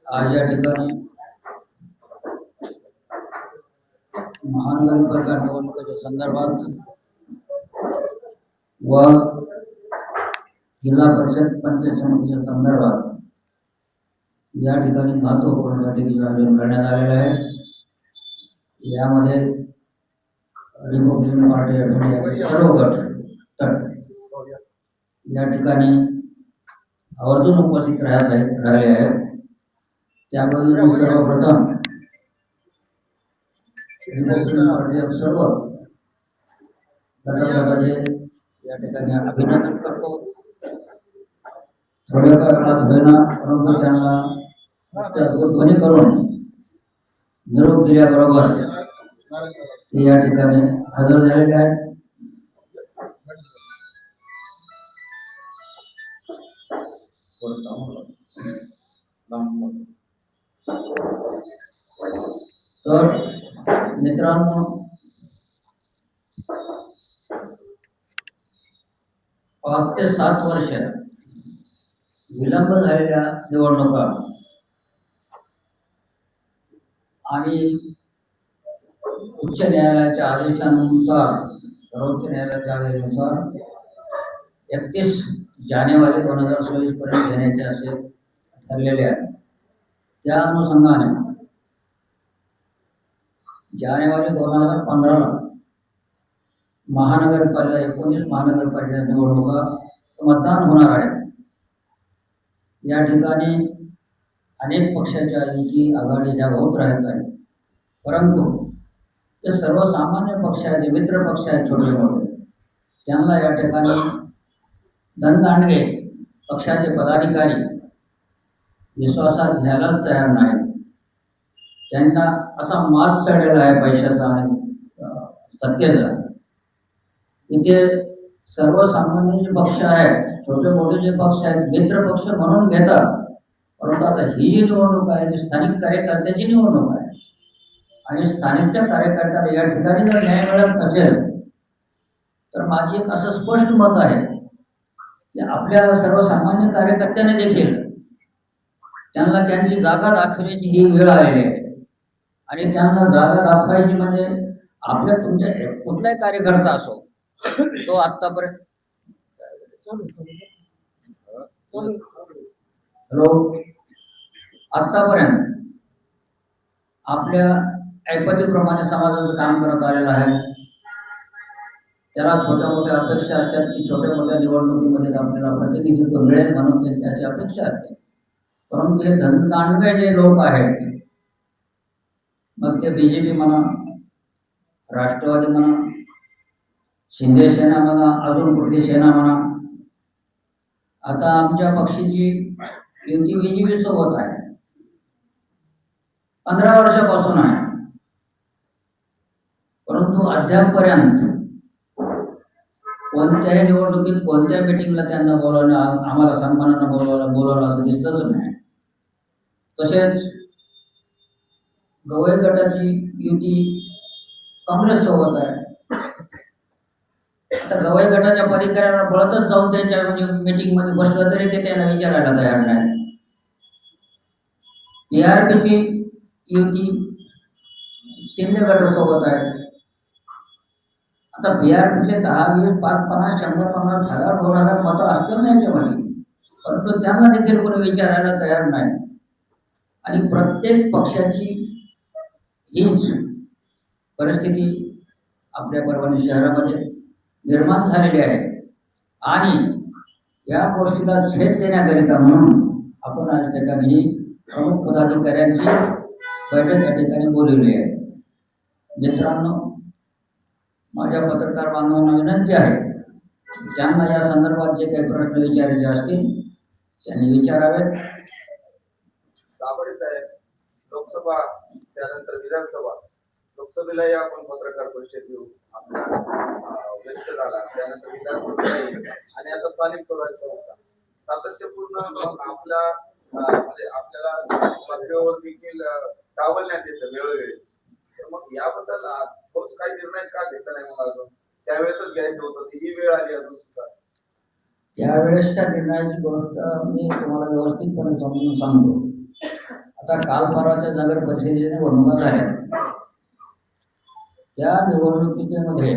आज या ठिकाणी महानगरपालिका निवडणुकीच्या संदर्भात व जिल्हा परिषद पंचायत समितीच्या संदर्भात या ठिकाणी महत्वपूर्ण बैठकीचे आयोजन करण्यात आलेले आहे। यामध्ये रिपब्लिकन पार्टी ऑफ सर्व गट या ठिकाणी आवर्जून उपस्थित राहिले आहेत। त्याबद्दल मी सर्वप्रथम रिपब्लिकन पार्टी ऑफ सर्व गटाचे या ठिकाणी अभिनंदन करतो। थोड्या काळात होईना परंतु त्यांना ध्वनी करून निरोप दिल्याबरोबर ते या ठिकाणी हजर झालेले आहेत। तर मित्रांनो, 5 ते 7 वर्ष विलंब झालेल्या निवडणुका आणि उच्च न्यायालयाच्या आदेशानुसार सर्वोच्च न्यायालयाच्या आदेशानुसार 31 जानेवारी 2024 पर्यंत घेण्याचे असे ठरलेले आहे। त्या अनुषंगाने जानेवारी 2015 ला महानगरपालिका 19 महानगरपालिका निवडणुका मतदान होणार आहे। या ठिकाणी अनेक पक्षाच्या युती आघाडीच्या होत राहत आहेत, परंतु ते सर्वसामान्य पक्ष आहेत, मित्र पक्ष आहेत छोटे मोठे, त्यांना या ठिकाणी धनदांडगे पक्षाचे पदाधिकारी विश्वासात घ्यायला तयार नाहीत। त्यांना असा मात चढलेला आहे पैशाचा आणि सत्तेचा। इथे सर्वसामान्य जे पक्ष आहेत, छोटे मोठे जे पक्ष आहेत, मित्र पक्ष म्हणून घेतात, परंतु आता ही जी निवडणूक आहे ती स्थानिक कार्यकर्त्याची निवडणूक आहे आणि स्थानिकच्या कार्यकर्त्याला या ठिकाणी जर न्याय मिळत नसेल तर माझी एक असं स्पष्ट मत आहे की आपल्या सर्वसामान्य कार्यकर्त्याने देखील त्यांना त्यांची जागा दाखवण्याची ही वेळ आलेली आहे आणि त्यांना जागा दाखवायची म्हणजे आपल्या तुमच्या कुठलाही कार्यकर्ता असो तो आतापर्यंत आतापर्यंत आपल्या ऐपतीप्रमाणे समाजाचं काम करत आलेलं आहे। त्याला छोट्या मोठ्या अपेक्षा असतात की छोट्या मोठ्या निवडणुकीमध्ये आपल्याला प्रतिनिधित्व मिळेल म्हणून त्याची अपेक्षा असते, परंतु हे धनदांडगे जे लोक आहेत, मग ते बीजेपी म्हणा, राष्ट्रवादी म्हणा, शिंदे सेना म्हणा, अजून कुठली सेना म्हणा, आता आमच्या पक्षाची युती बीजेपी सोबत आहे, 15 वर्षापासून आहे, परंतु अद्यापपर्यंत कोणत्याही निवडणुकीत कोणत्या मीटिंगला त्यांना बोलवणं, आम्हाला सन्मानानं बोलवलं असं दिसतच नाही। तसेच गवळी गटाची युती काँग्रेस सोबत आहे। आता गवळी गटाच्या पदाधिकाऱ्यांना बळतच जाऊन त्यांच्या मीटिंग मध्ये बसलं तरी ते त्यांना विचारायला तयार नाही। बीआरपीची युती शिंदे गटासोबत आहे। आता बीआरपीचे 10, 20, 5, 50, 100, 50 हजार 2000 मतं असतील ना याच्यामध्ये, परंतु त्यांना देखील कोणी विचारायला तयार नाही आणि प्रत्येक पक्षाची हीच परिस्थिती आपल्या परभणी शहरामध्ये निर्माण झालेली आहे आणि या गोष्टीला छेद देण्याकरिता म्हणून आपण आज ठिकाणी प्रमुख पदाधिकाऱ्यांची बैठक या ठिकाणी बोलवली आहे। मित्रांनो, माझ्या पत्रकार बांधवांना विनंती आहे त्यांना या संदर्भात जे काही प्रश्न विचारायचे असतील त्यांनी विचारावेत। दाभडे साहेब, लोकसभा त्यानंतर विधानसभा, लोकसभेलाही आपण पत्रकार परिषद घेऊ आपला व्यक्त झाला, त्यानंतर विधानसभा आणि आता स्थानिक स्वराज्य संस्था सातत्यपूर्ण आपल्या म्हणजे आपल्याला पातळीवर देखील डावलण्यात येतं वेळोवेळी। तर मग याबद्दल ठोस काही निर्णय का घेतला नाही मग अजून? त्यावेळेसच घ्यायचं होतं, ही वेळ आली अजून सुद्धा। त्यावेळेसच्या निर्णयाची गोष्ट मी तुम्हाला व्यवस्थितपणे समजून सांगतो। आता काल परवाच्या नगर परिषदेच्या निवडणुका झाल्या. त्या निवडणुकीमध्ये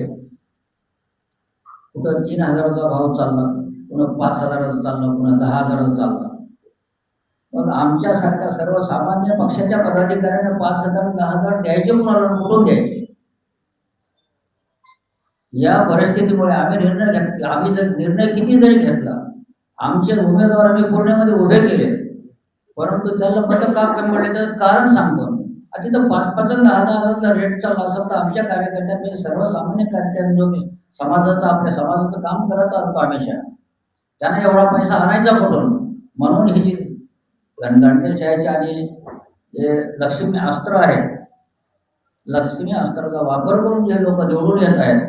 कुठं 3,000चा भाव चालला, पुन्हा 5,000चा चालला, पुन्हा 10,000चा चालला. मग आमच्यासारख्या सर्वसामान्य पक्षाच्या पदाधिकाऱ्यांना 5,000 10,000 द्यायचे कुणाला, कुठून द्यायचे? या परिस्थितीमुळे आम्ही जर निर्णय किती जरी घेतला, आमचे उमेदवार आम्ही पूर्णेमध्ये उभे केले, परंतु त्याला मत का कमी पडले त्याचं कारण सांगतो. तिथं 5,000 10,000 रेट चालला असेल तर आमच्या कार्यकर्त्यांनी, सर्वसामान्य कार्यकर्त्यांनी जो समाजाचं, आपल्या समाजाचं काम करत असतो हमेशा, त्यांना एवढा पैसा आणायचा कुठून? म्हणून ही जी दंडशाहीची आणि जे लक्ष्मी अस्त्र आहे, लक्ष्मी अस्त्राचा वापर करून जे लोक निवडून येत आहेत,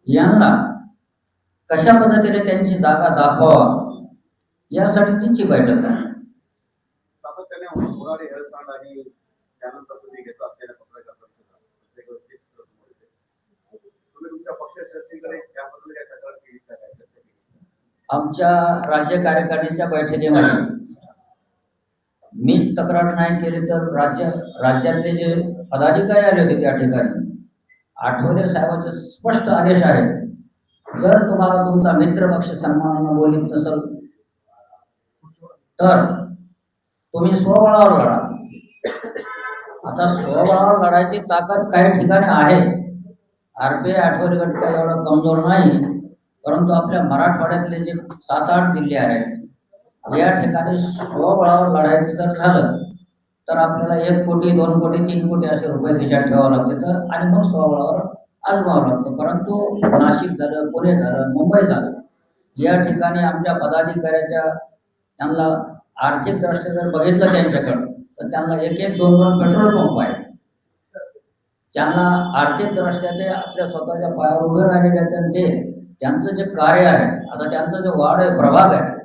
यांना कशा पद्धतीने त्यांची जागा दाखवावा यासाठी तिची बैठक आहे. सातत्याने होणारी हेळसांड आणि त्यानंतर तुम्ही घेतला असलेल्या पत्रकार परिषदा, तुम्ही तुमच्या पक्षश्रेष्ठीकडे त्याबद्दल काय तक्रार केली का? आमच्या राज्य कार्यकारिणीच्या बैठकीमध्ये मी तक्रार नाही केली तर राज्यातले जे पदाधिकारी आले होते त्या ठिकाणी, आठवले साहेबांचे स्पष्ट आदेश आहे, जर तुम्हाला तुमचा मित्र पक्ष सन्मानानं बोलत नसेल तर तुम्ही स्वबळावर लढा. आता स्वबळावर लढायची ताकद काही ठिकाणी आहे. आरपीआय आठवले गट काही एवढा कमजोर नाही, परंतु आपल्या मराठवाड्यातले जे 7-8 जिल्हे आहेत, या ठिकाणी स्वबळावर लढायचं जर झालं तर आपल्याला 1 कोटी 2 कोटी 3 कोटी असे रुपये खिशात ठेवावं लागते आणि मग स्वबळावर आजमावं लागतं. परंतु नाशिक झालं, पुणे झालं, मुंबई झालं, या ठिकाणी आमच्या पदाधिकाऱ्याच्या त्यांना आर्थिकदृष्ट्या जर बघितलं त्यांच्याकडं तर त्यांना 1-1 2-2 पेट्रोल पंप आहे. त्यांना आर्थिकदृष्ट्या ते आपल्या स्वतःच्या पायावर उभे राहिलेले आहेत. ते त्यांचं जे कार्य आहे, आता त्यांचं जो वार्ड आहे, प्रभाग आहे,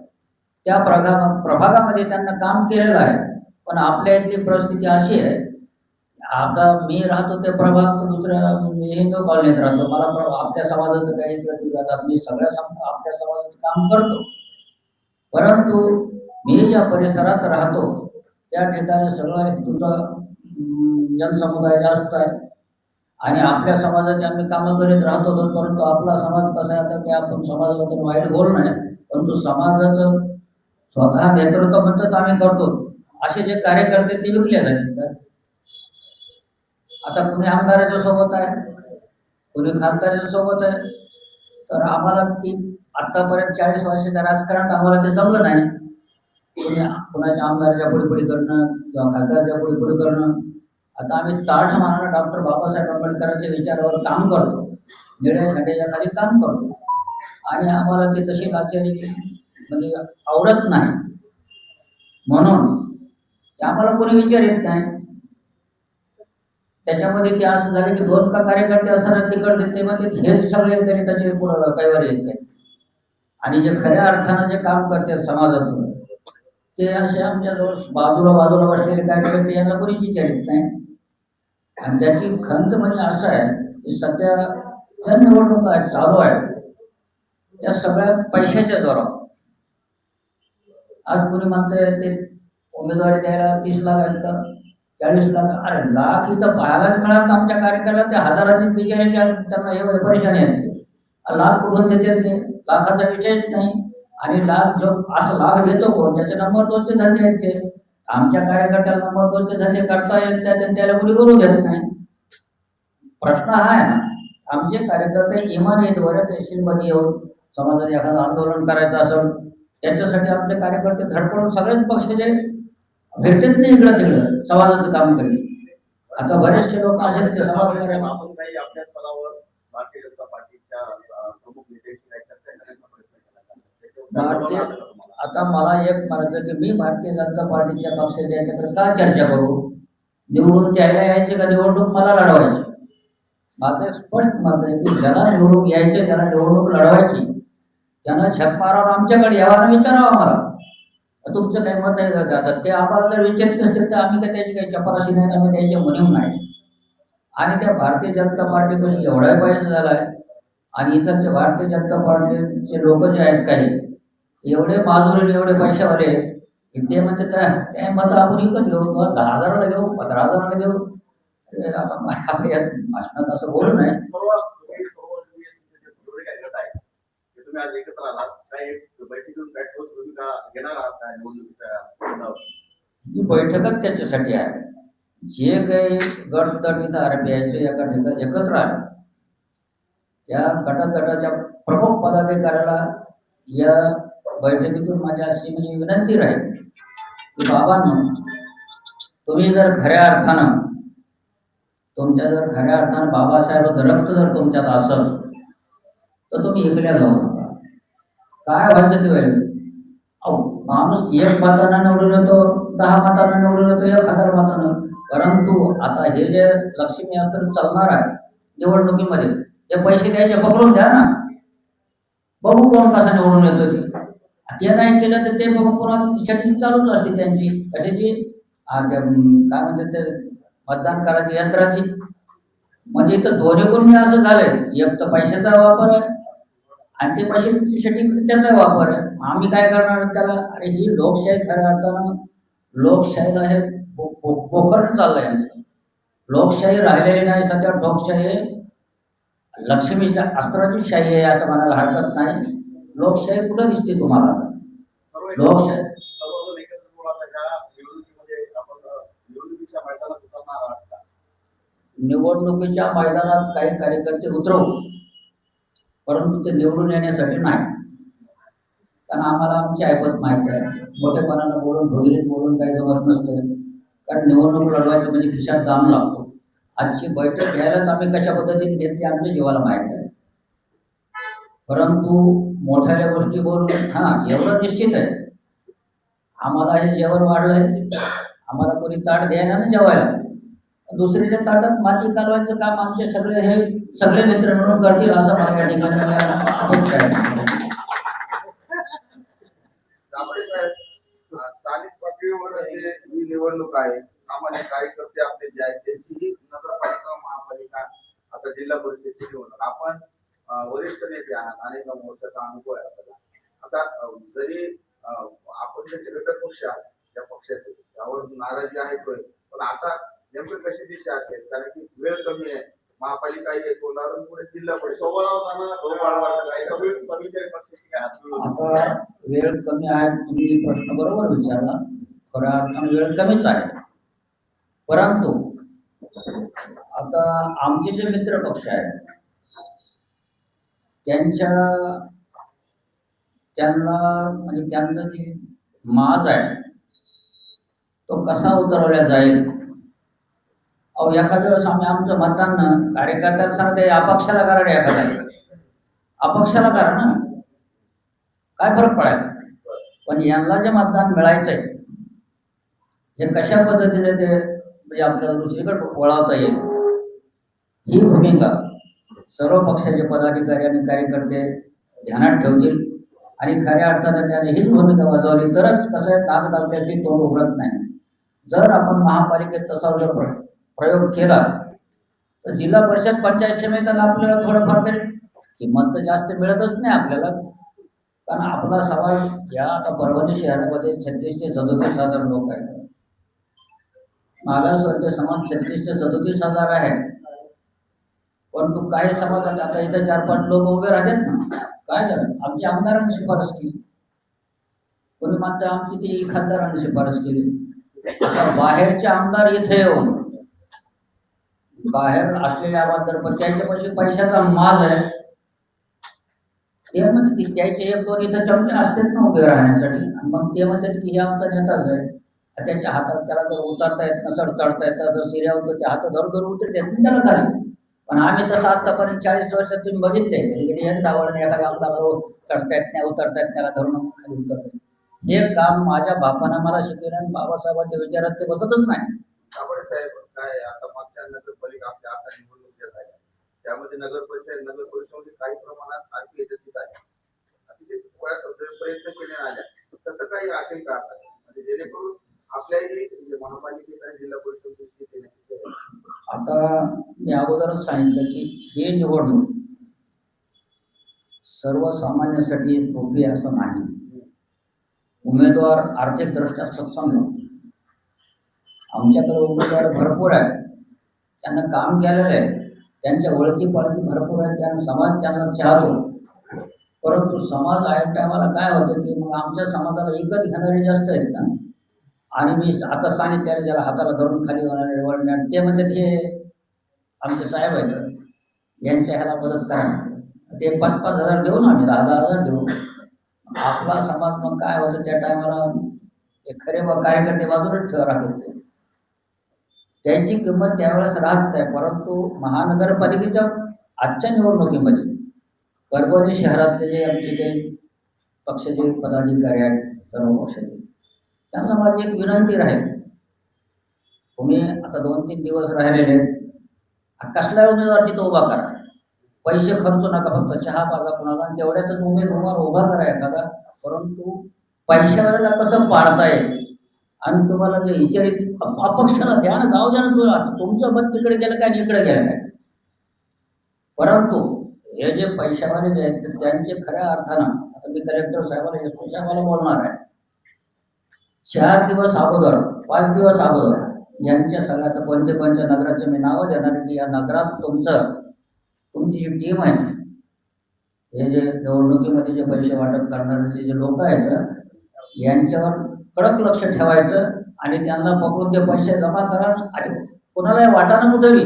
त्या प्रभागामध्ये त्यांना काम केलेलं आहे. पण आपल्या इथली परिस्थिती अशी आहे, आता मी राहतो ते प्रभाग, तर दुसऱ्या हिंदू कॉलनीत राहतो. मला आपल्या समाजाचं काही इकडे राहतात, मी सगळ्या आपल्या समाजाचं काम करतो, परंतु मी ज्या परिसरात राहतो त्या ठिकाणी सगळं हिंदूचा जनसमुदाय जास्त आहे आणि आपल्या समाजाची आम्ही कामं करीत राहतो. परंतु आपला समाज कसा आहे की आपण समाजाबद्दल वाईट बोलणं आहे, परंतु समाजाचं स्वतः नेतृत्व म्हणतात आम्ही करतो. असे जे कार्यकर्ते ते विकले जातात. आता कुणी आमदाराच्या सोबत आहे, कुणी खासदाराच्या सोबत आहे, तर आम्हाला ती आतापर्यंत 40 वर्षाच्या राजकारणात आम्हाला ते जमलं नाही. कुणाच्या आमदाराच्या पुढे करणं किंवा खासदाराच्या पुढे करणं. आता आम्ही ताठ मानानं डॉक्टर बाबासाहेब आंबेडकरांच्या विचारावर काम करतो, निळ्या झेंड्याच्या खाली काम करतो आणि आम्हाला ती तशी लाचारी म्हणजे आवडत नाही, म्हणून ते आम्हाला कोणी विचार येत नाही. त्याच्यामध्ये ते असं झालं की 2 कार्यकर्ते असणार तिकडे ते म्हणजे हेच सगळे तरी त्याचे पुढं काहीवर येत नाही आणि जे खऱ्या अर्थानं जे काम करतात समाजाचं ते असे आमच्याजवळ बाजूला बसलेले कार्यकर्ते यांना कोणीच विचार येत नाही. आणि त्याची खंत म्हणजे असं आहे की सध्या ज्या निवडणुका चालू आहेत त्या सगळ्या पैशाच्या जोरावर. आज कोणी म्हणतंय ते उमेदवारी द्यायला 30 लाख आहेत का 40 लाख, अरे लाख इथं पाहायलाच मिळालं आमच्या कार्यकर्त्याला. त्या हजाराची बिचाऱ्याच्या त्यांना हे परेशानी आहे. लाख कुठून देते ते, लाखाचा विषयच नाही. आणि लाख जो असं लाख देतो कोण, त्याचे नंबर 2चे धंदे आहेत ते. आमच्या कार्यकर्त्याला नंबर 2चे धंदे करता येत नाही, त्याला कुणी करू देत नाही. प्रश्न हा आहे ना, आमचे कार्यकर्ते इमानीद्वारे तहसीलमध्ये येऊन समाजात एखादं आंदोलन करायचं असेल त्याच्यासाठी आपले कार्यकर्ते धडपडून सगळेच पक्ष जे भेटत नाही इकडं तिकडं समाजाचं काम करेल. आता बरेचसे लोक असे समाज करायला आपण काही आपल्या स्तरावर भारतीय जनता पार्टीच्या प्रमुख नेत्यांशी काही चर्चा करण्याचा प्रयत्न केला का? आता मला एक म्हणायचं की मी भारतीय जनता पार्टीच्या पक्षाच्या याच्याकडे का चर्चा करू? निवडून द्यायला यायचे का निवडणूक मला लढवायची? माझं स्पष्ट मत आहे की ज्याला निवडून यायचे, ज्याला निवडणूक लढवायची, त्यानं छक मारावर आमच्याकडे यावं विचारावं मला तुमचं काय मत आहे का. आता ते आम्हाला जर विचारित असतील तर आम्ही काय त्याची काही चपराशी नाही, आम्ही त्याच्या म्हणून नाही. आणि त्या भारतीय जनता पार्टीपाशी एवढा पैसा झाला आहे आणि इथलचे भारतीय जनता पार्टीचे लोक जे आहेत काही एवढे माजुरी एवढे पैशावाले इथे म्हणते काय मत आपण विकत घेऊ, मग 10,000ला घेऊ, 15,000ला घेऊ. अरे आता आपल्या भाषणात असं बोलू नये. तुम्ही आज एकत्र आलात काय बैठकीतून काय ठोस भूमिका घेणार आहात काय निवडणुकीच्या? ही बैठकच त्याच्यासाठी आहे. जे काही गट तट इथं आरपीआयचे एका ठिकाणी एकत्र आले, त्या गटातटाच्या प्रमुख पदाधिकाऱ्याला या बैठकीतून माझी अशी म्हणजे विनंती राहील की बाबांनो, तुम्ही जर खऱ्या अर्थानं तुमच्या जर खऱ्या अर्थानं बाबासाहेबांचं रक्त जर तुमच्यात असेल तर तुम्ही एकल्या जाऊ नका. काय व्हायचं ते वेळ अहो, माणूस 1 मतानं निवडून येतो, 10 मतानं निवडून येतो, 1,000 मतानं. परंतु आता हे जे लक्ष्मी यंत्र चालणार आहे निवडणुकीमध्ये, ते पैसे द्यायचे पकडून घ्या ना, बघू कोण कसा निवडून येतो ते नाही केलं तर ते बघू कोणा सेटिंग चालूच असते त्यांची कशाची काय म्हणतात ते मतदान करायची यंत्राची. म्हणजे इथं दोन्ही गुण असं झालंय, एक तर पैशाचा वापर आहे आणि ते पैशासाठी त्याचा वापर आहे. आम्ही काय करणार त्याला? अरे ही लोकशाही खऱ्या अर्थानं लोकशाहीला हे पोखरण चाललंय आमचं. लोकशाही राहिलेली नाही सध्या, लोकशाही लक्ष्मीच्या अस्त्राची शाही आहे असं म्हणायला हरकत नाही. लोकशाही कुठं दिसते तुम्हाला? लोकशाही निवडणुकीच्या मैदानात काही कार्यकर्ते उतरवू, परंतु ते निवडून येण्यासाठी नाही. कारण आम्हाला आमची ऐपत माहिती आहे. मोठेपणानं बोलून भगिरीत बोलून काही जमत नसते. कारण निवडणूक लढवायची म्हणजे खिशात दाम लागतो. आजची बैठक घ्यायलाच आम्ही कशा पद्धतीने घेतली आमच्या जीवाला माहिती आहे. परंतु मोठ्या गोष्टी बोलून एवढं निश्चित आहे, आम्हाला हे जेवण वाढलंय, आम्हाला कोणी ताट द्यायला ना जेवायला, दुसरीच्या ताटात माती कालवायचं काम आमचे सगळे मित्र मिळून करतील असं मला या ठिकाणी अपेक्षा आहे. स्थानिक पातळीवर ही निवडणूक आहे. सामान्य कार्यकर्ते आपले जे आहेत त्यांची नगरपालिका महापालिका आता जिल्हा परिषदेची निवडणूक. आपण वरिष्ठ नेते आहात, अनेक वर्षाचा अनुभव आहे आपल्याला. आता जरी आपण त्याचे घटक पक्ष आहात त्या पक्षाचे त्यावर नाराजी आहे, पण आता नेमकं कशी दिशा असेल? कारण की वेळ कमी आहे. महापालिका येत होणार पुढे जिल्हा परिषद आता वेळ कमी आहे, तुम्ही प्रश्न बरोबर विचारला. खऱ्या अर्थाने वेळ कमीच आहे. परंतु आता आमचे जे मित्र पक्ष आहेत त्यांना म्हणजे त्यांचं जे माज आहे तो कसा उतरवला जाईल. अहो, एखाद्या वेळेस आम्ही आमचं मतदान कार्यकर्त्याला सांगते अपक्षाला करा, एखाद्या अपक्षाला करा ना, काय फरक पडायला. पण यांना जे मतदान मिळायचंय हे कशा पद्धतीने ते म्हणजे आपल्याला दुसरीकडे वळवता येईल ही भूमिका सर्व पक्षाचे पदाधिकारी आणि कार्यकर्ते ध्यानात ठेवतील आणि खऱ्या अर्थाने त्याने हीच भूमिका बजावली तरच कसं आहे, नाग दाबल्याशी तोंड उघडत नाही. जर आपण महापालिकेत तसा जर प्रयोग केला तर जिल्हा परिषद पंचायत समितीला आपल्याला थोडंफार तरी किंमत तर जास्त मिळतच नाही आपल्याला. कारण आपला समाज या आता परभणी शहरामध्ये 36 ते 37 हजार लोक आहेत. मागासवर्गीय समाज 36 ते 37 हजार आहे. परंतु काही समाजात आता इथं 4-5 लोक उभे राहतात ना, काय झालं? आमच्या आमदारांनी शिफारस केली, कोणी म्हणतं आमची ती खासदारांनी शिफारस केली. आता बाहेरचे आमदार इथे येऊन बाहेर असलेले आमदार पण त्यांच्यापाशी पैशाचा माज आहे. ते म्हणते की त्याचे 1-2 इथं चमचे असतात ना उभे राहण्यासाठी, मग ते म्हणतात की हे आमचा नेताच आहे. त्याच्या हातात त्याला जर उतरता येत नसर चढता येत जर सिऱ्या होतं ते हात धरून उतरता येत नाही त्याला खाली. पण आम्ही तसं आतापर्यंत 40 वर्षात तुम्ही बघितले इकडे एक दावडने एखाद्या आमदारावर चढता येत नाही, उतरता येत त्याला धरून खाली उतरत. हे काम माझ्या बापानं मला शिकवलं आणि बाबासाहेबांच्या विचारात ते बसतच नाही. साहेब काय आता मागच्या नगरपालिका आपल्या आता निवडणूक झाल्या त्यामध्ये नगर परिषदेमध्ये काही प्रमाणात आरपीआयच्या सीट आल्या, अतिशय प्रयत्न केले आल्या. तसं काही असेल का आता म्हणजे जेणेकरून आपल्याही महापालिकेत आणि जिल्हा परिषदेची सीट येण्याची? आता मी अगोदरच सांगितलं की हे निवडणूक सर्वसामान्यांसाठी सोपी असं नाही. उमेदवार आर्थिकदृष्ट्या सक्षम नव्हते. आमच्याकडे उमेदवार भरपूर आहे, त्यांना काम केलेलं आहे, त्यांच्या ओळखी पळखी भरपूर आहे, त्यांना समाज त्यांना चाहतो. परंतु समाज ऐन टायमाला काय होतं की मग आमच्या समाजाला विकत घेणारे जास्त आहेत ना. आणि मी आता सांगितलेलं ज्याला हाताला धरून खाली होणारे वळणार ते म्हणजे हे आमचे साहेब आहेत, यांच्या ह्याला मदत करा. ते 5-5 हजार देऊ ना, आम्ही 10-10 हजार देऊ. आपला समाज मग काय होतं त्या टायमाला ते खरे कार्यकर्ते बाजूलाच राहत होते, त्यांची किंमत त्यावेळेस राहत नाही. परंतु महानगरपालिकेच्या आजच्या निवडणुकीमध्ये परभणी शहरातले जे आमचे ते पक्षाचे पदाधिकारी आहेत सर्व पक्षाचे, त्यांना माझी एक विनंती राहील, तुम्ही आता 2-3 दिवस राहिलेले कसला उमेदवार तिथं उभा करा, पैसे खर्चू नका, फक्त चहा पाजा कुणाला आणि तेवढ्यातच उमेदवार उभा करा एखादा. परंतु पैशावाल्याला कसं पाडता येईल आणि तुम्हाला जे विचारित अपक्षाला द्या ना, जाऊ द्या ना, तुला तुमचं मत तिकडे गेलं काय आणि इकडे गेलं काय. परंतु हे जे पैशावाले जे आहेत त्यांचे खऱ्या अर्थानं, आता मी कलेक्टर साहेबाला एस साहेबाला बोलणार आहे, 4 दिवस अगोदर 5 दिवस अगोदर यांच्या सगळ्यात कोणत्या नगराचे मी नावं देणार की या नगरात तुमची जी टीम आहे, हे जे निवडणुकीमध्ये जे पैसे वाटप करणारे जे लोक आहेत यांच्यावर कडक लक्ष ठेवायचं आणि त्यांना पकडून ते पैसे जमा करा आणि कोणालाही वाटाणं कुठेही,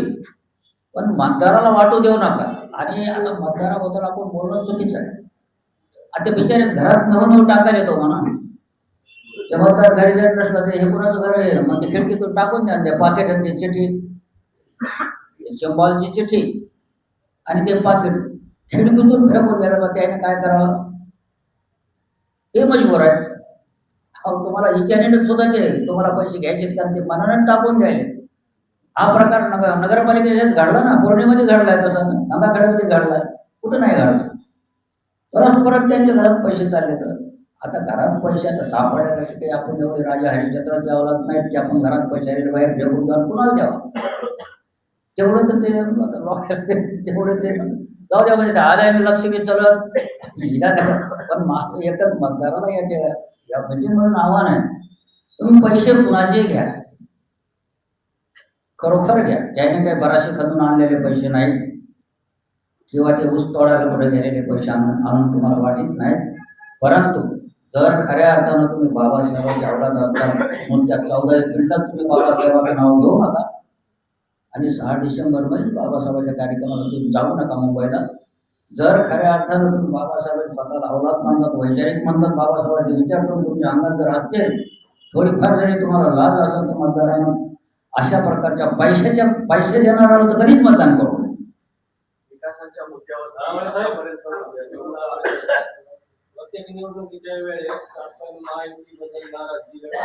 पण मतदाराला वाटू देऊ नका. आणि आता मतदाराबद्दल आपण बोलणं चुकीचं आहे. आता बिचारे घरात नवं टाकायला येतो म्हणा, ते मतदार घरी जात नसलं ते हे कुणाचं घर आहे मग ते खिडकीतून टाकून द्या, त्या पाकिटात चिठ्ठी, शंभरची चिठ्ठी आणि ते पाकिट खिडकीतून फेकून गेलं, मग त्याने काय करावं, ते मजबूर आहे. तुम्हाला विचारण्यात सुद्धा ते तुम्हाला पैसे घ्यायचे कारण ते मनानं टाकून द्यायचे. हा प्रकार नगरपालिकेत घडला ना, पौर्णिमध्ये घडलाय, तसा नगाखेड्यामध्ये घडलाय, कुठं नाही घडला. परत त्यांच्या घरात पैसे चालले. तर आता घरात पैसे आता सापडायला की आपण एवढे राजा हरिश्चंद्राची अवलाद नाही की आपण घरात पैसे आलेले बाहेर फेकून जाऊन कुणाला द्यावा. तेवढं तर ते तेवढं ते जाऊ द्या, म्हणजे आदाय लक्ष्मी चलत पण एकच मतदाराला या म्हणजे म्हणून आव्हान आहे, तुम्ही पैसे कुणाचे घ्या, खरोखर घ्या, त्याने काही बराचसे खतून आणलेले पैसे नाहीत किंवा ते ऊस तोडायला कुठे गेलेले पैसे आणून तुम्हाला वाटत नाहीत. परंतु जर खऱ्या अर्थानं तुम्ही बाबासाहेबांच्या आवडत असता म्हणून त्या 14 एप्रिलला तुम्ही बाबासाहेबांचं नाव घेऊ नका आणि 6 डिसेंबरमध्ये बाबासाहेबांच्या कार्यक्रमाला तुम्ही जाऊ नका मुंबईला. जर खऱ्या अर्थानं तुम्ही बाबासाहेबांच्या स्वतःला अवलाद मानतात, वैचारिक म्हणतात, बाबासाहेबांचे विचार करून तुमच्या अंगात जर असतील, थोडीफार जरी तुम्हाला लाज असेल तर मतदारांना अशा प्रकारच्या पैसे देणाऱ्याला तर कधीच मतदान करू नये. विकासाच्या मुद्द्यावर प्रत्येक निवडणुकीच्या वेळेस आपण महायुतीबद्दल नाराजी आहे.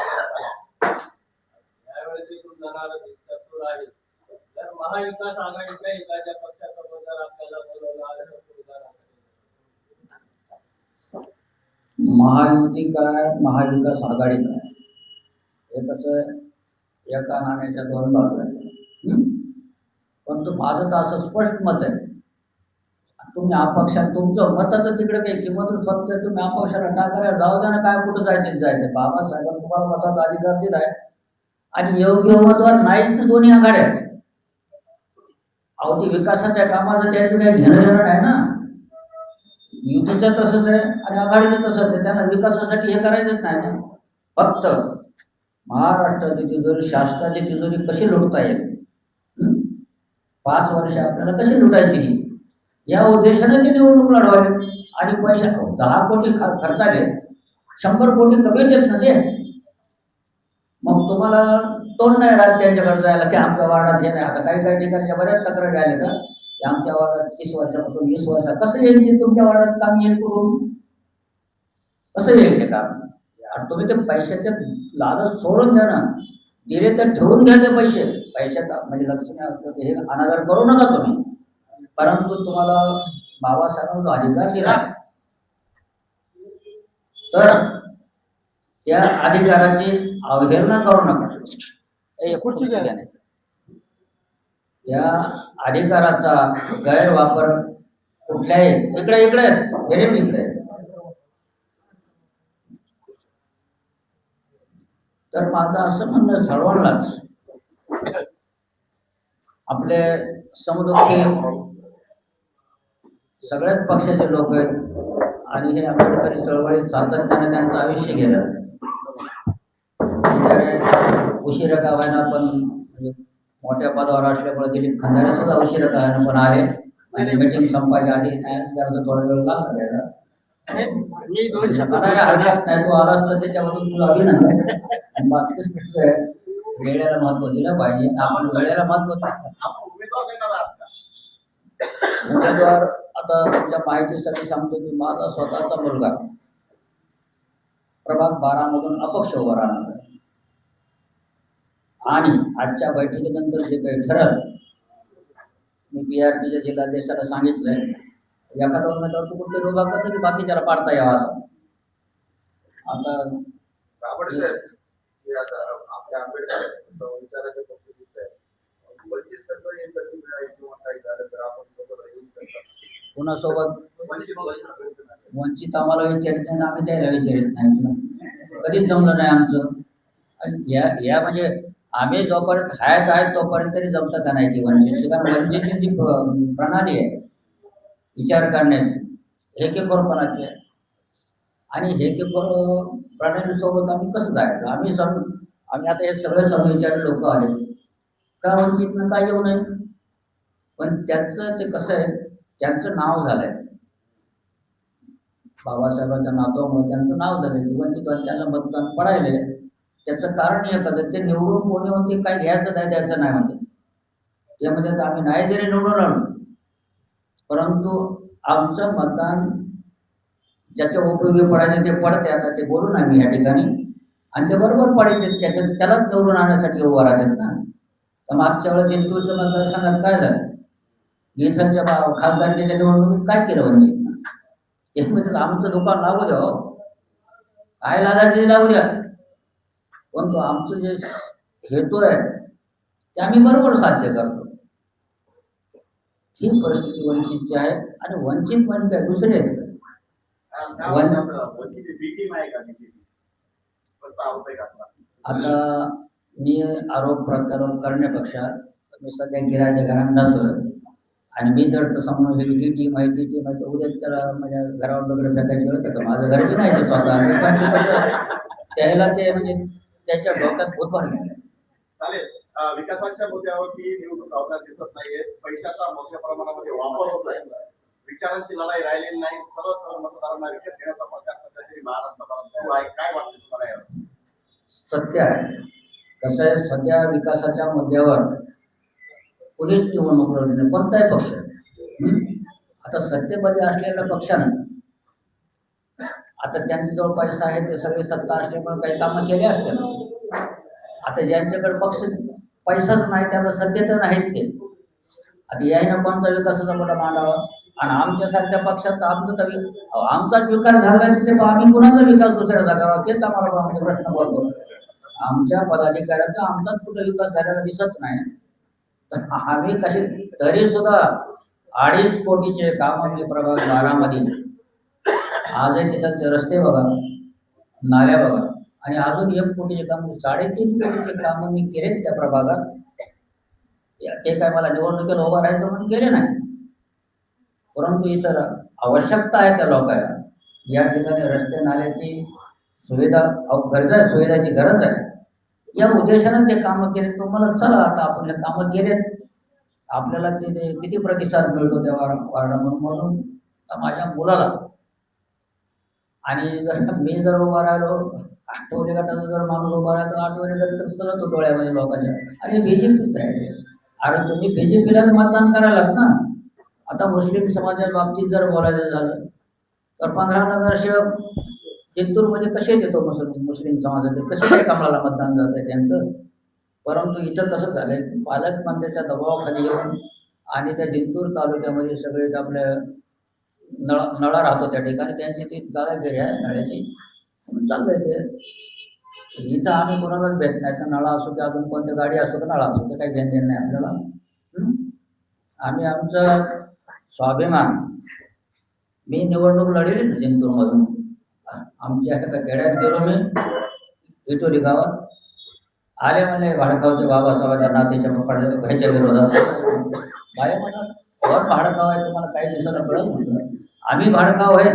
तर महाविकास आघाडीच्या एखाद्या पक्षाबद्दल आपल्याला बोलवलं आलं महायुती काय, महाविकास आघाडी काय, हे कसं एका नाण्याच्या 2 बाजू आहेत. पण तो माझं तर असं स्पष्ट मत आहे, तुम्ही अपक्षात तुमचं मताचं तिकडे काही किंमतच फक्त तुम्ही अपक्षाला टाकायला जाऊ द्या ना, काय कुठं जायचं. बाबासाहेबांनी तुम्हाला मताचा अधिकार दिलाय आणि योग्य उमेदवार नाहीच तर दोन्ही आघाड्या. अहो, ती विकासाच्या कामाचं त्याचं काही घेणं देणं नाही ना. युतीचं तसंच आहे आणि आघाडीचं तसंच आहे, त्यांना विकासासाठी हे करायचंच नाही ना. फक्त महाराष्ट्राची तिजोरी, शासनाची तिजोरी कशी लुटता येईल, 5 वर्ष आपल्याला कशी लुटायची या उद्देशाने ते निवडणूक लढवावे. आणि पैसे 10 कोटी खर्चाले 100 कोटी कमी देत ना ते, मग तुम्हाला तोंड नाही राहत त्यांच्याकडे जायला की आमच्या वार्डात हे नाही. आता काही ठिकाणी बऱ्याच तक्रारी आल्या का की आमच्या वार्डात 30 वर्षापासून 20 वर्षात कसं येईल ते तुमच्या वार्डात काम येईल करून, कसं येईल ते काम. आणि तुम्ही ते पैशाच्या लालच सोडून द्या ना, दिले तर ठेवून घ्या ते पैशाचा, म्हणजे लक्ष्मी असतं हे अनादर करू नका तुम्ही. परंतु तुम्हाला बाबासाहेबांचा अधिकार दिला तर त्या अधिकाराची अवहेलना करू नका. त्या अधिकाराचा गैरवापर कुठल्याही इकडे तर माझं असं म्हणणं सर्वांनाच, आपले समदुःखी सगळ्याच पक्षाचे लोक आहेत आणि हे आंबेडकरी चळवळीत सातत्याने त्यांचं आयुष्य गेलं. बिचारे उशिरा का व्हायना पण म्हणजे मोठ्या पदावर असल्यामुळे दिलीप खंदारे सुद्धा उशिरा का व्हायना पण आहे आणि मीटिंग संपायच्या आधी त्यांना थोडा वेळ लागला द्यायला. मला हरकत नाही, तो आलास तर त्याच्याबद्दल तुला अभिनंदन. आणि बाकीच कसं आहे, वेळेला महत्व दिलं पाहिजे. आपण वेळेला महत्व उमेदवार आता तुमच्या माहितीसाठी सांगतो की माझा स्वतःचा मुलगा प्रभाग 12 मधून अपक्ष उभा राहणार आहे. आणि आजच्या बैठकीनंतर जे काही ठरलं, मी BRPच्या जिल्हाध्यक्षाला सांगितलंय, एखादा उमेदवार तू कुठे उभा करतो की बाकीच्याला पाडता यावा असं. आता दाभाडे साहेब, हे आता आपल्या आंबेडकर विचाराचे पक्ष दिसत आहे, वंचित सगळं इंटरव्ह्यू मिळाली किंवा काही झालं तर आपण सोबत येऊन शकतात. कुणासोबत वंचित आम्हाला विचारित नाही, आम्ही त्याला विचारित नाही, कधीच जमलं नाही आमचं. आणि या म्हणजे आम्ही जोपर्यंत हयात आहेत तोपर्यंत तरी जमतं का नाही ती वंचित. कारण वंचितची जी प्रणाली आहे विचार करण्याची हेकेखोरपणाची आहे आणि हेकेखोर प्रणालीसोबत आम्ही कसं जायचं. आम्ही आता हे सगळे समविचारी लोक आले का वंचितनं काय येऊ नये, पण त्यांचं ते कसं आहे, त्यांचं नाव झालंय बाबासाहेबांच्या नातवामुळे त्यांचं नाव झालं की वंचित त्यांना मतदान पडायले. त्याचं कारण एकच, ते निवडून कोणी होते काय घ्यायचं नाही द्यायचं नाही म्हणते. त्यामध्ये आम्ही नाही जरी निवडून आलो परंतु आमचं मतदान ज्याच्या उपयोगी पडायचे ते पडते. आता ते बोलून आम्ही या ठिकाणी आणि ते बरोबर पडायचे त्यालाच निवडून आणण्यासाठी उभा राहतात ना. तर मागच्या वेळेस इंदूरच्या मतदारसंघात काय झालं, इथलच्या खासदारकीच्या निवडणुकीत काय केलं वंचित एकमध्ये आमचं दुकान लागू द्या, हो काय लागायचं ते लागू द्या, परंतु आमचं जे हेतू आहे ते आम्ही बरोबर साध्य करतो. ही परिस्थिती वंचितची आहे आणि वंचित म्हणजे काय दुसरे आहेत आता मी आरोप प्रत्यारोप करण्यापेक्षा मी सध्या गिराच्या घरात जातोय आणि मी जर तसं म्हणून ही टीम आहे ती टीम आहे तर उद्या त्याला माझ्या घरावर दगड फेकायची वेळ तर माझं घर बी नाही ते स्वतः पण ते कसं त्याला ते म्हणजे त्याच्या डोक्यात भूत भरले. चालेल, विकासाच्या मुद्द्यावरती निवडणूक लावताना दिसत नाहीये, पैशाचा मोठ्या प्रमाणामध्ये वापर होत आहे, विचारांची लढाई राहिलेली नाही, सर्व मतदारांना विकत घेण्याचा प्रचार सध्या तरी महाराष्ट्रात सुरू आहे. काय वाटतं तुम्हाला यावर? सत्य आहे, कसं आहे, सध्या विकासाच्या मुद्द्यावर पोलीस निवडणूक लढवणे कोणताही पक्ष आता सत्तेमध्ये असलेल्या पक्षानं आता त्यांच्याजवळ पैसा आहे ते सगळे सत्ता असल्यामुळे काही कामं केले असतील. आता ज्यांच्याकडे पक्ष पैसाच नाही त्याला सत्तेत नाहीत ते, आता यायनं कोणता विकासाचा मोठा मांडावा आणि आमच्यासारख्या पक्षात आमचाच विकास झाला तिथे आम्ही कुणाचा विकास दुसऱ्याचा करावा तेच आम्हाला म्हणजे प्रश्न पडतो. आमच्या पदाधिकाऱ्याचा आमचाच कुठे विकास झालेला दिसत नाही. तर आम्ही कसे तरी सुद्धा 2.5 कोटीचे काम आम्ही प्रभाग 12 मध्ये आजही तिथलचे रस्ते बघा, नाल्या बघा आणि अजून 1 कोटीचे काम 3.5 कोटीचे काम मी केले त्या प्रभागात. ते काय मला निवडणुकीला उभा राहायचं म्हणून केले नाही, परंतु इतर आवश्यकता आहे त्या लोकांना या ठिकाणी रस्ते नाल्याची सुविधा गरज आहे, सुविधाची गरज आहे. या उद्देशानं ते कामं केले. तुम्हाला चला आता आपण हे कामं केलेत, आपल्याला ते किती प्रतिसाद मिळतो त्या वार्डामधून माझ्या मुलाला. आणि जर मी जर उभा राहिलो, आठवले गटाचा जर माणूस उभा राहिला तर आठवले गट तर सगळं तो डोळ्यामध्ये लोकांच्या अरे BJPच आहे. अरे तुम्ही BJPलाच मतदान करायलात ना. आता मुस्लिम समाजाच्या बाबतीत जर बोलायचं झालं तर 15 नगरसेवक जिंतूरमध्ये कसे देतो मुस्लिम समाजाचे, कसे काय कमळाला मतदान जात आहे त्यांचं. परंतु इथं कसं झालंय, पालकमंत्र्याच्या दबावाखाली येऊन आणि त्या जिंतूर तालुक्यामध्ये सगळे आपल्या नळा राहतो त्या ठिकाणी त्यांची ती दादागिरी आहे नळ्याची चाललंय ते. इथं आम्ही कोणालाच भेट नाही, तर नळा असो ते अजून कोणत्या गाडी असो तर नळा असो ते काही घेणं देणं नाही आपल्याला. आम्ही आमचं स्वाभिमान, मी निवडणूक लढवली ना जिंतूरमधून, आमच्या एका खेड्यात गेलो मी इटोली गावात, आले म्हणले भाडकावचे बाबासाहेबांच्या नातेच्या ह्याच्या विरोधात. बाय म्हणत कोण भाडकाव आहे तुम्हाला काही दिवसाला कळत म्हटलं आम्ही भाडकाव आहे.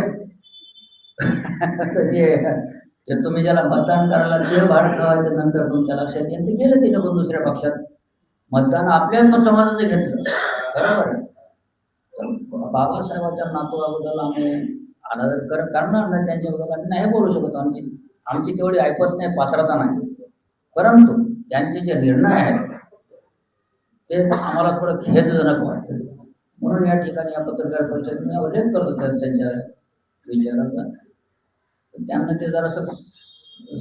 तर ते तुम्ही ज्याला मतदान करायला ते भाडकाव आहे, नंतर तुमच्या लक्षात येईल ते गेलं ते निघून दुसऱ्या पक्षात. मतदान आपल्या पण समाजाचं घेतलं बरोबर. तर बाबासाहेबांच्या नातवाबद्दल आम्ही अनादर करणार नाही, त्यांच्याबद्दल आम्ही नाही बोलू शकत. आमची तेवढी ऐपत नाही, पात्रता नाही. परंतु त्यांचे जे निर्णय आहेत ते आम्हाला थोडं खेदजनक वाटते. म्हणून या ठिकाणी या पत्रकार परिषदेत मी उल्लेख करत होतो त्यांच्या विचाराचा. त्यांना ते जरासं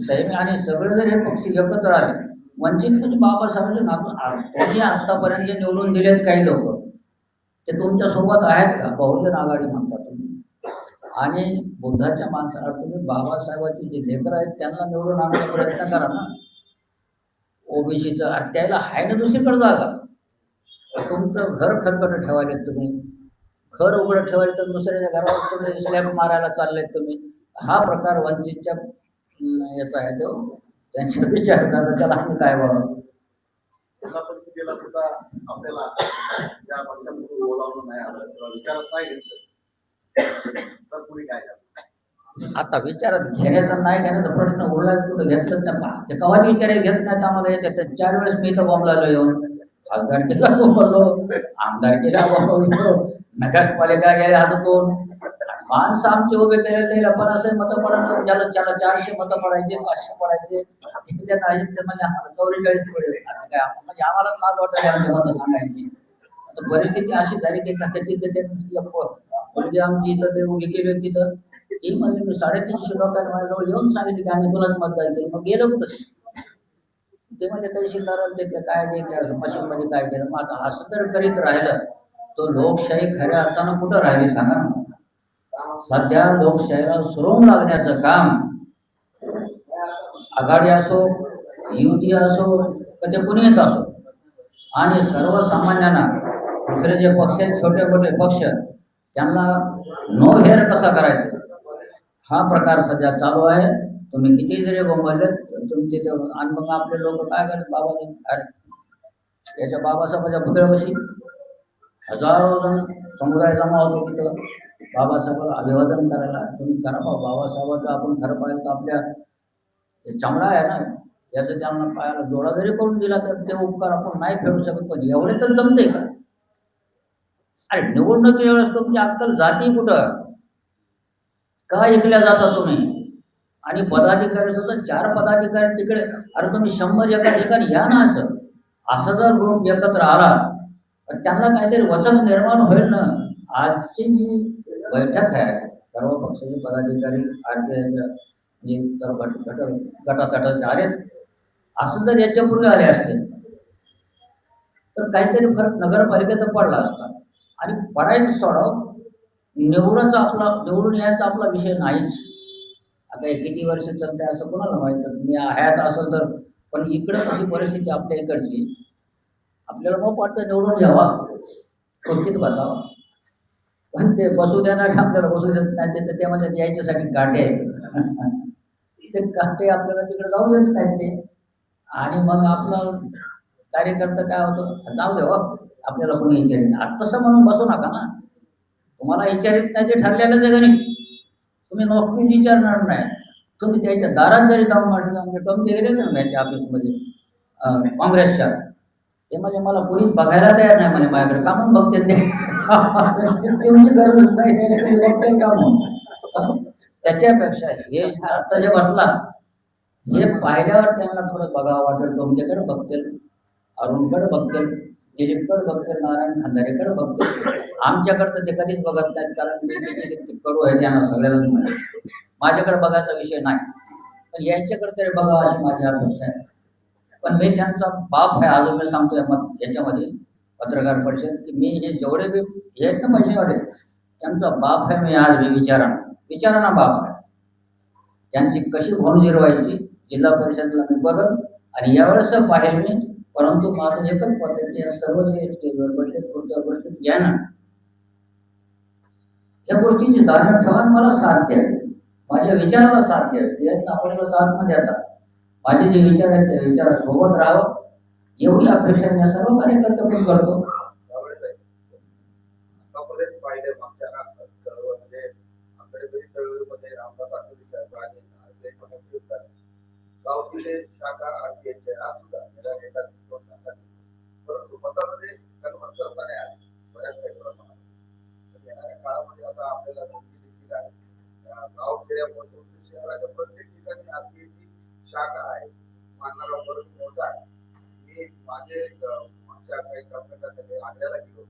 संयमी आणि सगळे जर हे पक्ष एकत्र आले, वंचित म्हणजे बाबासाहेबांचे नातू तुम्ही आतापर्यंत जे निवडून दिलेत काही लोक ते तुमच्या सोबत आहेत का? बहुजन आघाडी म्हणता तुम्ही, आणि बुद्धाच्या माणसाला तुम्ही बाबासाहेबांची जे लेकर आहेत त्यांना निवडून आणण्याचा प्रयत्न करा ना. ओबीसीचं अरे त्याला आहे ना दुसरीकडे जागा. तुमचं घर खरकट ठेवायला तुम्ही, घर उघडं ठेवायला तर दुसऱ्याच्या घरावर तुम्ही स्लॅब मारायला चाललेत तुम्ही. हा प्रकार वंचितच्या याचा आहे तो त्यांच्या विचार करता. त्याला आम्ही काय बोलावं. जिल्हा परिषदेला सुद्धा आपल्याला या पक्षातून बोलावलं नाही आलं किंवा विचारात नाही घेतलं तर पुढे काय करणार? आता विचारात घेण्याचा नाही घेण्याचा प्रश्न उरला कुठं घेतलं नाही. ते कवाची विचार घेत नाहीत आम्हाला येतात. 4 वेळेस मी इथं बॉम्बला येऊन खासदारकीला बोललो, आमदारकीला बोललो, नगरपालिका गेल्या हातून माणसं आमचे उभे केलेले त्याला पण असं मतं पडणार ज्याला 400 मतं पडायचे 500 पडायचे त्याच्यात आहे ते म्हणजे आम्हाला 44 पडेल. आता काय म्हणजे आम्हाला लाज वाटत आमची मतं सांगायची. आता परिस्थिती अशी झाली की म्हणजे आमची इथं ते उभी केली होती तिथं ती म्हणजे मी 350 लोकांनी माझ्याजवळ येऊन सांगितले की आम्ही तुलाच मतदान केलं. मग गेलं कुठं ते म्हणजे तहसीलदार ते काय जे मशीनमध्ये काय केलं. मग आता असं जर करीत राहिलं तो लोकशाही खऱ्या अर्थानं कुठं राहिली सांगा ना. सध्या लोकशाहीला सुरुंग लागण्याचं काम आघाडी असो युती असो तर ते कुणी येत असो आणि सर्वसामान्यांना दुसरे जे पक्ष आहेत छोटे मोठे पक्ष त्यांना नो हेअर कसा करायचा हा प्रकार सध्या चालू आहे. तुम्ही किती जरी बोंबलले तुमचे ते आणि मग आपले लोक काय करतात बाबाजी अरे याच्या बाबासाहेबांच्या पुतळ्यापाशी हजारो जण समुदाय जमा होतो तिथं बाबासाहेबाला अभिवादन करायला. तुम्ही करा बाबासाहेबाचं आपण खरं पाहिलं तर आपल्या चामडा आहे ना याचं त्यांना पायाला जोडा जरी करून दिला तर ते उपकार आपण नाही फेडू शकत. पण एवढे तर जमते का? अरे निवडणुकी वेळेस तुमची अक्कल जाती कुठं? का ऐकल्या जाता तुम्ही? आणि पदाधिकारी सुद्धा 4 पदाधिकारी तिकडे. अरे तुम्ही 100 एका ठिकाणी या ना. असं जर ग्रुप एकत्र आला तर त्यांना काहीतरी वचन निर्माण होईल ना. आजची जी बैठक आहे सर्व पक्षाचे पदाधिकारी जे सर्व गटातट आले असं जर याच्यापूर्वी आले असते तर काहीतरी फरक नगरपालिकेचा पडला असता. आणि पडायचं सोडाव निवडून यायचा आपला विषय नाहीच. आता किती वर्ष चालते असं कोणाला माहित. मी हयात असेल तर पण इकडं कशी परिस्थिती आपल्या इकडची आपल्याला मग वाटतं निवडून घ्यावा खुर्चीत बसावा. पण ते बसू देणार आपल्याला बसू देत नाही. ते त्यामध्ये यायच्यासाठी काटे ते काटे आपल्याला तिकडे जाऊ देत नाहीत ते. आणि मग आपला कार्यकर्ता काय होतं जाऊ देवा आपल्याला कोणी विचारित नाही तसं म्हणून बसू नका ना. तुम्हाला विचारित नाही ते ठरलेलंच आहे गणित. तुम्ही नोकरी विचारणार नाही. तुम्ही त्याच्या दारात जरी जाऊन म्हटलं तुमचे गेले ना त्यांच्या ऑफिसमध्ये काँग्रेसच्या ते म्हणजे मला कोणी बघायला तयार नाही म्हणे माझ्याकडे का म्हणून बघते ते तुमची गरजच नाही बघते का म्हणून. त्याच्यापेक्षा हे आता जे बसला हे पाहिल्यावर त्यांना थोडं बघावं वाटेल. तुमच्याकडे बघतील अरुणकडे बघतील दिलीपकडे बघतील नारायण खंदारेकडे बघतील. आमच्याकडे तर ते कधीच बघत नाहीत कारण मी किती करू आहे त्यांना सगळ्यांनाच माहिती. माझ्याकडे बघायचा विषय नाही पण यांच्याकडे तरी बघावं अशी माझी अपेक्षा आहे. पण मी त्यांचा बाप आहे अजून मी सांगतोय याच्यामध्ये पत्रकार परिषद की मी हे जेवढे बी हे आहेत ना पैसेवाले त्यांचा बाप आहे. मी आज मी विचारांना बाप आहे. त्यांची कशी भूण जिरवायची जिल्हा परिषदला मी बघत आणि यावेळेस पाहिजे मी. परंतु माझं एकच मत आहे की सर्व जे स्टेजवर बसले पुढच्या गोष्टीत घ्या ना या गोष्टीची जाणीव ठेवा मला साथ द्यावी माझ्या विचाराला साथ द्यावी. आपल्याला साथ न देता माझे जे विचार आहेत त्या विचारासोबत राहावं एवढी अपेक्षा मी सर्व कार्यकर्त्याकडून करतो. त्यावेळेस आतापर्यंत पाहिले मागच्या काळात सर्व म्हणजे आंबेडकरी चळवळीमध्ये रामदास आठवले साहेब आणि देशमुख झाले. गावचे शाखा आरपीएचे आज सुद्धा त्याला एका दिवसावर शाखा दिली. परंतु मतामध्ये कन्वर्ट करता नाही आले बऱ्याच काही प्रमाणात. तर येणाऱ्या काळामध्ये आता आपल्याला संधी देखील आहे. गाव खेड्यापासून ते शहराच्या प्रत्येक ठिकाणी आरपीएची शाखा आहे. मानणारा वर्ग मोठा आहे. मी माझे मागच्या काही कर्मचाऱ्यांकडे आग्र्याला गेलो.